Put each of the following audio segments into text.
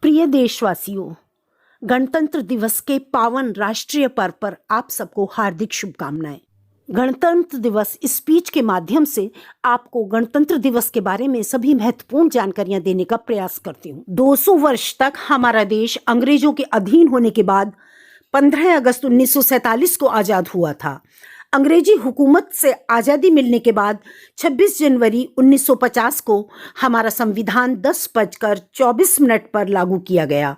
प्रिय देशवासियों, गणतंत्र दिवस के पावन राष्ट्रीय पर्व पर आप सबको हार्दिक शुभकामनाएं। गणतंत्र दिवस स्पीच के माध्यम से आपको गणतंत्र दिवस के बारे में सभी महत्वपूर्ण जानकारियां देने का प्रयास करती हूं। 200 वर्ष तक हमारा देश अंग्रेजों के अधीन होने के बाद 15 अगस्त 1947 को आज़ाद हुआ था। अंग्रेजी हुकूमत से आज़ादी मिलने के बाद 26 जनवरी 1950 को हमारा संविधान 10:24 पर लागू किया गया।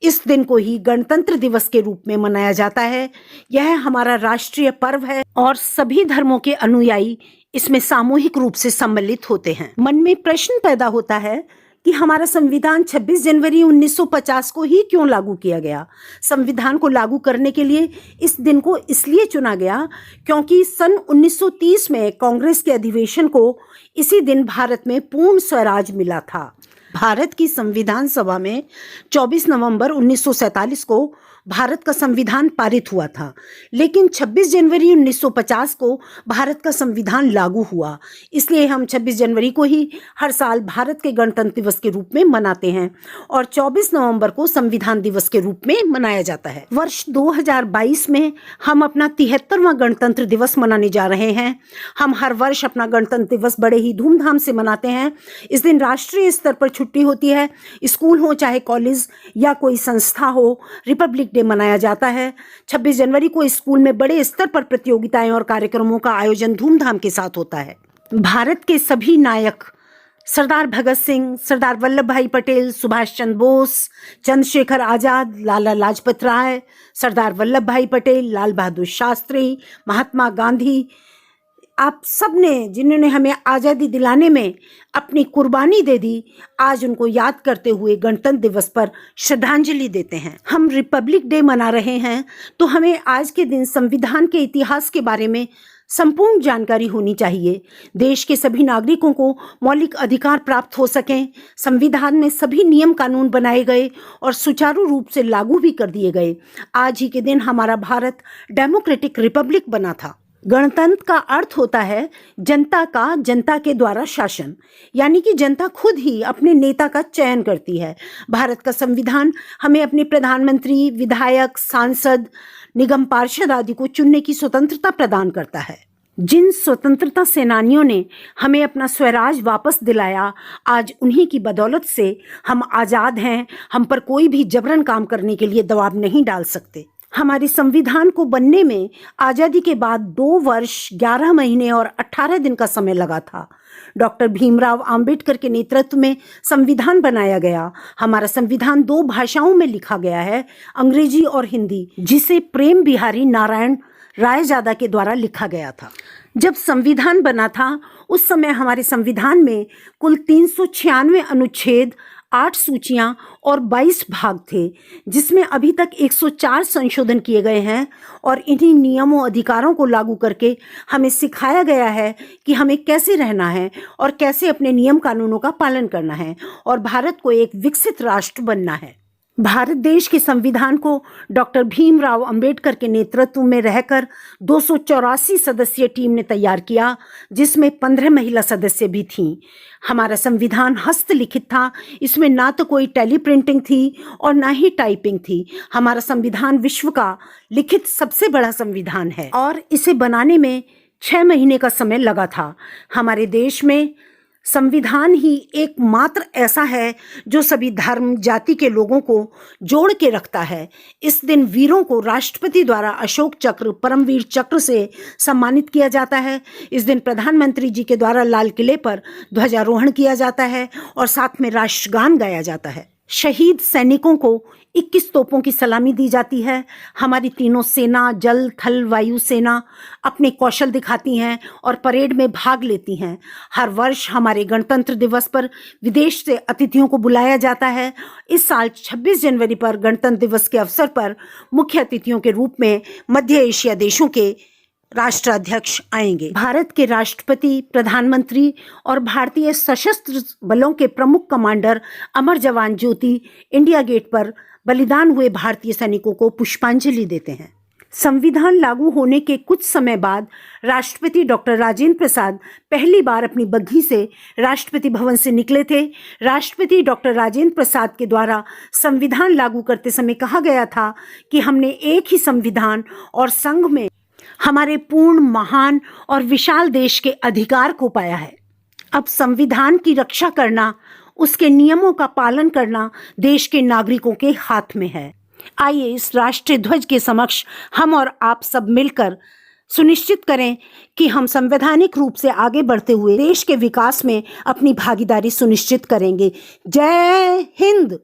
इस दिन को ही गणतंत्र दिवस के रूप में मनाया जाता है। यह हमारा राष्ट्रीय पर्व है और सभी धर्मों के अनुयायी इसमें सामूहिक रूप से सम्मिलित होते हैं। मन में प्रश्न पैदा होता है कि हमारा संविधान 26 जनवरी 1950 को ही क्यों लागू किया गया। संविधान को लागू करने के लिए इस दिन को इसलिए चुना गया क्योंकि सन 1930 में कांग्रेस के अधिवेशन को इसी दिन भारत में पूर्ण स्वराज मिला था। भारत की संविधान सभा में 24 नवंबर 1947 को भारत का संविधान पारित हुआ था, लेकिन 26 जनवरी 1950 को भारत का संविधान लागू हुआ। इसलिए हम 26 जनवरी को ही हर साल भारत के गणतंत्र दिवस के रूप में मनाते हैं और 24 नवंबर को संविधान दिवस के रूप में मनाया जाता है। वर्ष 2022 में हम अपना 73वां गणतंत्र दिवस मनाने जा रहे हैं। हम हर वर्ष अपना गणतंत्र दिवस बड़े ही धूमधाम से मनाते हैं। इस दिन राष्ट्रीय स्तर पर छुट्टी होती है, स्कूल हो चाहे कॉलेज या कोई संस्था हो, रिपब्लिक डे मनाया जाता है। 26 जनवरी को स्कूल में बड़े स्तर पर प्रतियोगिताएं और कार्यक्रमों का आयोजन धूमधाम के साथ होता है। भारत के सभी नायक सरदार भगत सिंह, सरदार वल्लभ भाई पटेल, सुभाष चंद्र बोस, चंद्रशेखर आजाद, लाला लाजपत राय, सरदार वल्लभ भाई पटेल, लाल बहादुर शास्त्री, महात्मा गांधी, आप सब ने जिन्होंने हमें आज़ादी दिलाने में अपनी कुर्बानी दे दी, आज उनको याद करते हुए गणतंत्र दिवस पर श्रद्धांजलि देते हैं। हम रिपब्लिक डे मना रहे हैं तो हमें आज के दिन संविधान के इतिहास के बारे में संपूर्ण जानकारी होनी चाहिए। देश के सभी नागरिकों को मौलिक अधिकार प्राप्त हो सकें, संविधान में सभी नियम कानून बनाए गए और सुचारू रूप से लागू भी कर दिए गए। आज ही के दिन हमारा भारत डेमोक्रेटिक रिपब्लिक बना था। गणतंत्र का अर्थ होता है जनता का जनता के द्वारा शासन, यानी कि जनता खुद ही अपने नेता का चयन करती है। भारत का संविधान हमें अपने प्रधानमंत्री, विधायक, सांसद, निगम पार्षद आदि को चुनने की स्वतंत्रता प्रदान करता है। जिन स्वतंत्रता सेनानियों ने हमें अपना स्वराज वापस दिलाया, आज उन्हीं की बदौलत से हम आज़ाद हैं। हम पर कोई भी जबरन काम करने के लिए दबाव नहीं डाल सकते। हमारे संविधान को बनने में आज़ादी के बाद 2 वर्ष 11 महीने और 18 दिन का समय लगा था। डॉक्टर भीमराव अंबेडकर के नेतृत्व में संविधान बनाया गया। हमारा संविधान 2 भाषाओं में लिखा गया है, अंग्रेजी और हिंदी, जिसे प्रेम बिहारी नारायण रायजादा के द्वारा लिखा गया था। जब संविधान बना था उस समय हमारे संविधान में कुल 396 अनुच्छेद, 8 सूचियां और 22 भाग थे, जिसमें अभी तक 104 संशोधन किए गए हैं और इन्हीं नियमों अधिकारों को लागू करके हमें सिखाया गया है कि हमें कैसे रहना है और कैसे अपने नियम कानूनों का पालन करना है और भारत को एक विकसित राष्ट्र बनना है। भारत देश के संविधान को डॉक्टर भीमराव अंबेडकर के नेतृत्व में रहकर 284 सदस्यीय टीम ने तैयार किया, जिसमें 15 महिला सदस्य भी थीं। हमारा संविधान हस्तलिखित था, इसमें ना तो कोई टेली प्रिंटिंग थी और ना ही टाइपिंग थी। हमारा संविधान विश्व का लिखित सबसे बड़ा संविधान है और इसे बनाने में 6 महीने का समय लगा था। हमारे देश में संविधान ही एकमात्र ऐसा है जो सभी धर्म जाति के लोगों को जोड़ के रखता है। इस दिन वीरों को राष्ट्रपति द्वारा अशोक चक्र, परमवीर चक्र से सम्मानित किया जाता है। इस दिन प्रधानमंत्री जी के द्वारा लाल किले पर ध्वजारोहण किया जाता है और साथ में राष्ट्रगान गाया जाता है। शहीद सैनिकों को 21 तोपों की सलामी दी जाती है। हमारी तीनों सेना, जल, थल, वायु सेना अपने कौशल दिखाती हैं और परेड में भाग लेती हैं। हर वर्ष हमारे गणतंत्र दिवस पर विदेश से अतिथियों को बुलाया जाता है। इस साल 26 जनवरी पर गणतंत्र दिवस के अवसर पर मुख्य अतिथियों के रूप में मध्य एशिया देशों के राष्ट्राध्यक्ष आएंगे। भारत के राष्ट्रपति, प्रधानमंत्री और भारतीय सशस्त्र बलों के प्रमुख कमांडर अमर जवान ज्योति इंडिया गेट पर बलिदान हुए भारतीय सैनिकों को पुष्पांजलि देते हैं। संविधान लागू होने के कुछ समय बाद राष्ट्रपति डॉक्टर राजेंद्र प्रसाद पहली बार अपनी बग्घी से राष्ट्रपति भवन से निकले थे। राष्ट्रपति डॉक्टर राजेंद्र प्रसाद के द्वारा संविधान लागू करते समय कहा गया था कि हमने एक ही संविधान और संघ में हमारे पूर्ण, महान और विशाल देश के अधिकार को पाया है। अब संविधान की रक्षा करना, उसके नियमों का पालन करना देश के नागरिकों के हाथ में है। आइए इस राष्ट्रीय ध्वज के समक्ष हम और आप सब मिलकर सुनिश्चित करें कि हम संवैधानिक रूप से आगे बढ़ते हुए देश के विकास में अपनी भागीदारी सुनिश्चित करेंगे। जय हिंद।